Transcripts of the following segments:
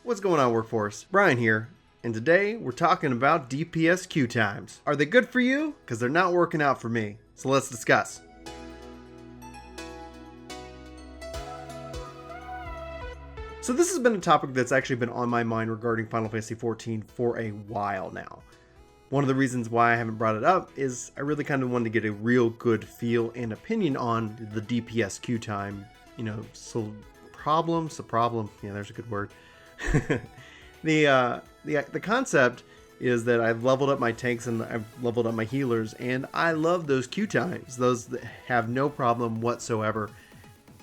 What's going on, workforce? Brian here, and today we're talking about DPS queue times. Are they good for you? Because they're not working out for me. So let's discuss. So this has been a topic that's actually been on my mind regarding Final Fantasy XIV for a while now. One of the reasons why I haven't brought it up is I really kind of wanted to get a real good feel and opinion on the DPS queue time. Yeah, there's a good word. The concept is that I've leveled up my tanks and I've leveled up my healers, and I love those queue times. Those that have no problem whatsoever.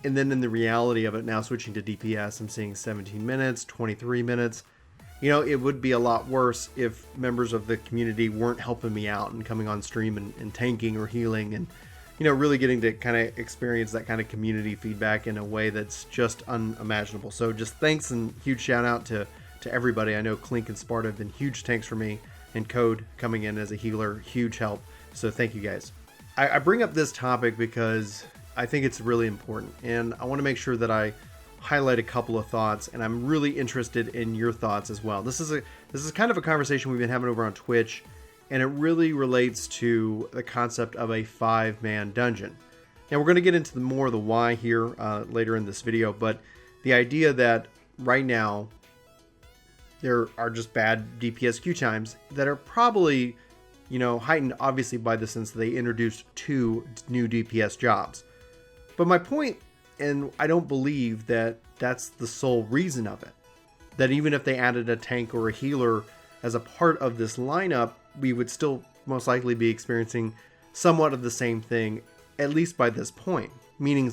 And then in the reality of it, now switching to DPS, I'm seeing 17 minutes, 23 minutes. You know, it would be a lot worse if members of the community weren't helping me out and coming on stream and tanking or healing and, you know, really getting to kind of experience that kind of community feedback in a way that's just unimaginable. So just thanks and huge shout out to everybody. I know Clink and Sparta have been huge tanks for me, and Code coming in as a healer, huge help. So thank you guys. I bring up this topic because I think it's really important, and I want to make sure that I highlight a couple of thoughts, and I'm really interested in your thoughts as well. This is kind of a conversation we've been having over on Twitch, and it really relates to the concept of a 5-man dungeon. Now we're going to get into more of the why here later in this video, but the idea that right now there are just bad DPS queue times that are probably, you know, heightened obviously by the sense that they introduced 2 new DPS jobs. But my point, and I don't believe that that's the sole reason of it, that even if they added a tank or a healer as a part of this lineup, we would still most likely be experiencing somewhat of the same thing, at least by this point. Meaning,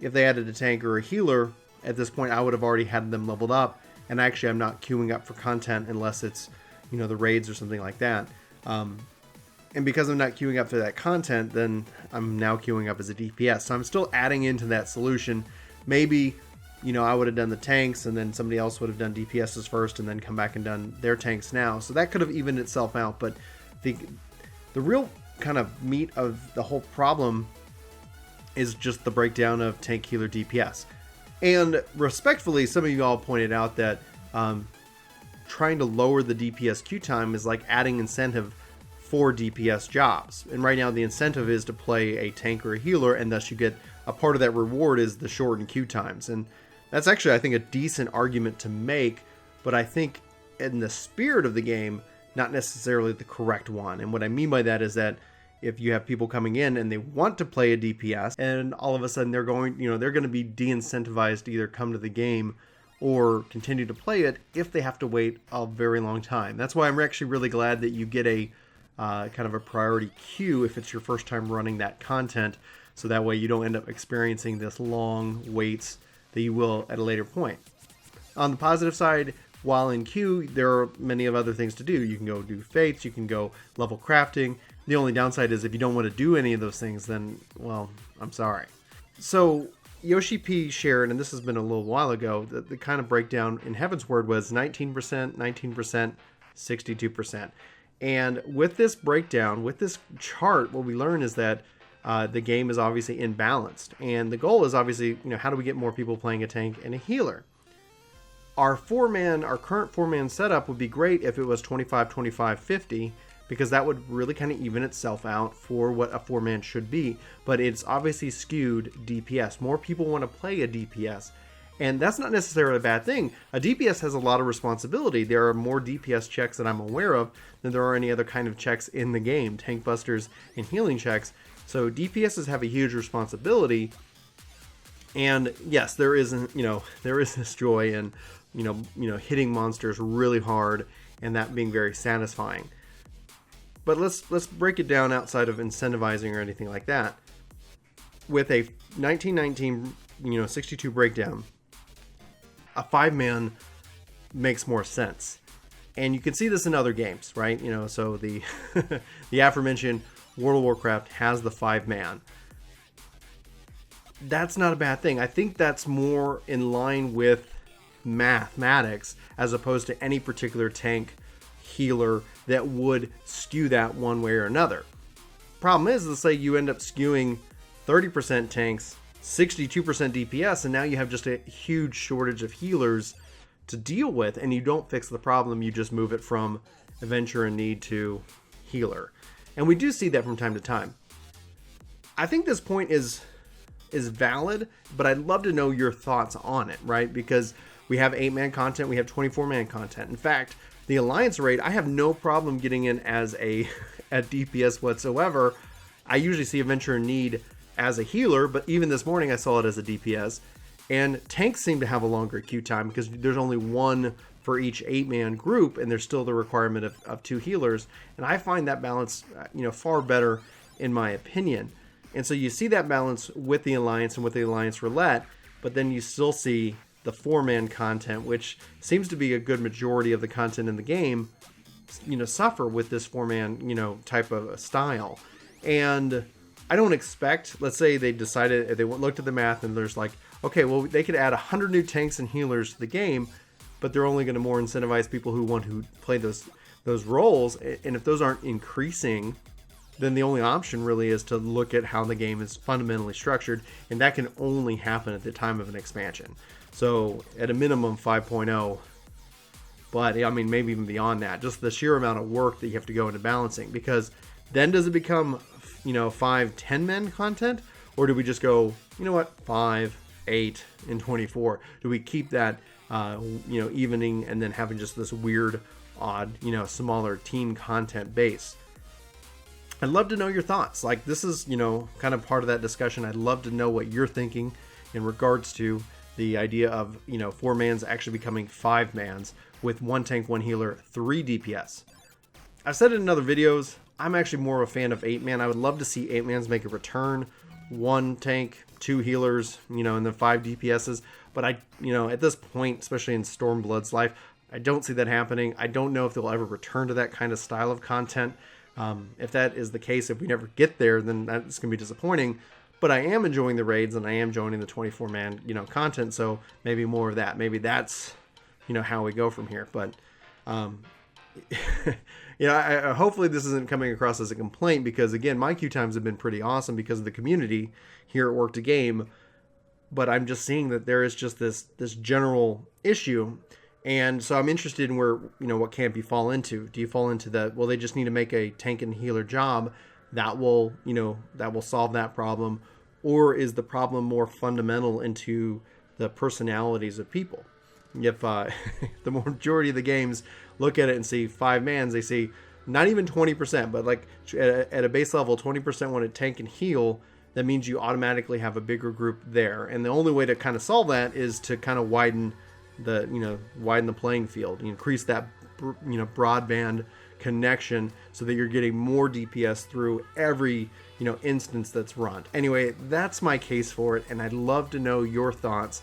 if they added a tank or a healer, at this point I would have already had them leveled up, and actually I'm not queuing up for content unless it's, you know, the raids or something like that. And because I'm not queuing up for that content, then I'm now queuing up as a DPS. So I'm still adding into that solution. Maybe, you know, I would have done the tanks and then somebody else would have done DPSs first and then come back and done their tanks now. So that could have evened itself out. But the real kind of meat of the whole problem is just the breakdown of tank, healer, DPS. And respectfully, some of you all pointed out that trying to lower the DPS queue time is like adding incentive for DPS jobs. And right now the incentive is to play a tank or a healer, and thus you get a part of that reward is the shortened queue times. And that's actually, I think, a decent argument to make, but I think in the spirit of the game, not necessarily the correct one. And what I mean by that is that if you have people coming in and they want to play a DPS, and all of a sudden they're going to be de-incentivized to either come to the game or continue to play it if they have to wait a very long time. That's why I'm actually really glad that you get a kind of a priority queue if it's your first time running that content, so that way you don't end up experiencing this long waits that you will at a later point. On the positive side, while in queue, there are many of other things to do. You can go do fates, you can go level crafting. The only downside is if you don't want to do any of those things, then, well, I'm sorry. So Yoshi P shared, and this has been a little while ago, the kind of breakdown in Heaven's Word was 19%, 19%, 62%. And with this breakdown, with this chart, what we learn is that the game is obviously imbalanced. And the goal is obviously, you know, how do we get more people playing a tank and a healer? Our current 4-man setup would be great if it was 25, 25, 50, because that would really kind of even itself out for what a 4-man should be. But it's obviously skewed DPS. More people want to play a DPS. And that's not necessarily a bad thing. A DPS has a lot of responsibility. There are more DPS checks that I'm aware of than there are any other kind of checks in the game. Tank busters and healing checks. So DPSs have a huge responsibility. And yes, there is this joy in, you know, hitting monsters really hard and that being very satisfying. But let's break it down outside of incentivizing or anything like that. With a 1919, 62 breakdown, a 5-man makes more sense. And you can see this in other games, right? You know, so the the aforementioned World of Warcraft has the 5-man. That's not a bad thing. I think that's more in line with mathematics as opposed to any particular tank healer that would skew that one way or another. Problem is, let's say you end up skewing 30% tanks, 62% DPS, and now you have just a huge shortage of healers to deal with, and you don't fix the problem. You just move it from adventure in need to healer. And we do see that from time to time. I think this point is valid, but I'd love to know your thoughts on it, right? Because we have 8-man content, we have 24-man content. In fact, the Alliance raid, I have no problem getting in as a at DPS whatsoever. I usually see Adventure in Need as a healer, but even this morning I saw it as a DPS. And tanks seem to have a longer queue time because there's only one for each 8-man group, and there's still the requirement of 2 healers. And I find that balance, far better in my opinion. And so you see that balance with the Alliance and with the Alliance Roulette, but then you still see the 4-man content, which seems to be a good majority of the content in the game, suffer with this 4-man, type of style. And I don't expect, let's say they decided, they looked at the math and there's like, okay, well, they could add 100 new tanks and healers to the game, but they're only going to more incentivize people who play those roles. And if those aren't increasing, then the only option really is to look at how the game is fundamentally structured, and that can only happen at the time of an expansion. So at a minimum 5.0, but I mean maybe even beyond that, just the sheer amount of work that you have to go into balancing, because then does it become 5-10-man content, or do we just go 5, 8, and 24? Do we keep that evening and then having just this weird odd smaller team content base? I'd love to know your thoughts. Like, this is kind of part of that discussion. I'd love to know what you're thinking in regards to the idea of 4-mans actually becoming 5-mans with 1 tank, 1 healer, 3 DPS. I've said it in other videos, I'm actually more of a fan of 8-man. I would love to see 8-mans make a return, 1 tank, 2 healers, and then 5 DPSs. But at this point, especially in Stormblood's life, I don't see that happening. I don't know if they'll ever return to that kind of style of content. If that is the case, if we never get there, then that's going to be disappointing. But I am enjoying the raids, and I am joining the 24-man, content. So maybe more of that. Maybe that's, how we go from here. But, hopefully this isn't coming across as a complaint, because again, my queue times have been pretty awesome because of the community here at Work to Game. But I'm just seeing that there is just this general issue. And so I'm interested in where, what camp you fall into. Do you fall into the, well, they just need to make a tank and healer job that will solve that problem? Or is the problem more fundamental into the personalities of people? If the majority of the games look at it and see 5-mans, they see not even 20%, but like at a base level, 20% want to tank and heal. That means you automatically have a bigger group there. And the only way to kind of solve that is to kind of widen the playing field, increase that broadband connection so that you're getting more DPS through every instance that's run. Anyway, that's my case for it, and I'd love to know your thoughts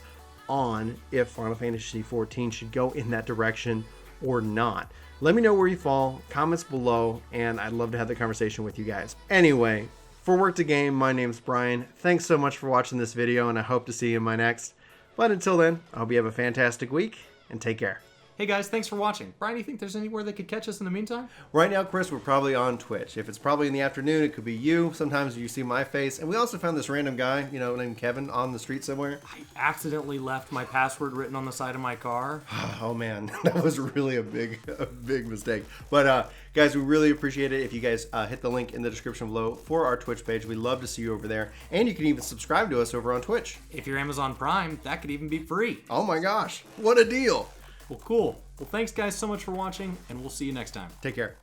on if Final Fantasy XIV should go in that direction or not. Let me know where you fall, comments below, and I'd love to have the conversation with you guys. Anyway, for Work to Game, my name's Brian. Thanks so much for watching this video, and I hope to see you in my next. But until then, I hope you have a fantastic week, and take care. Hey guys, thanks for watching. Brian, do you think there's anywhere they could catch us in the meantime? Right now, Chris, we're probably on Twitch. If it's probably in the afternoon, it could be you. Sometimes you see my face. And we also found this random guy, named Kevin on the street somewhere. I accidentally left my password written on the side of my car. Oh man, that was really a big mistake. But guys, we really appreciate it if you guys hit the link in the description below for our Twitch page. We'd love to see you over there. And you can even subscribe to us over on Twitch. If you're Amazon Prime, that could even be free. Oh my gosh, what a deal. Well, cool. Well, thanks guys so much for watching, and we'll see you next time. Take care.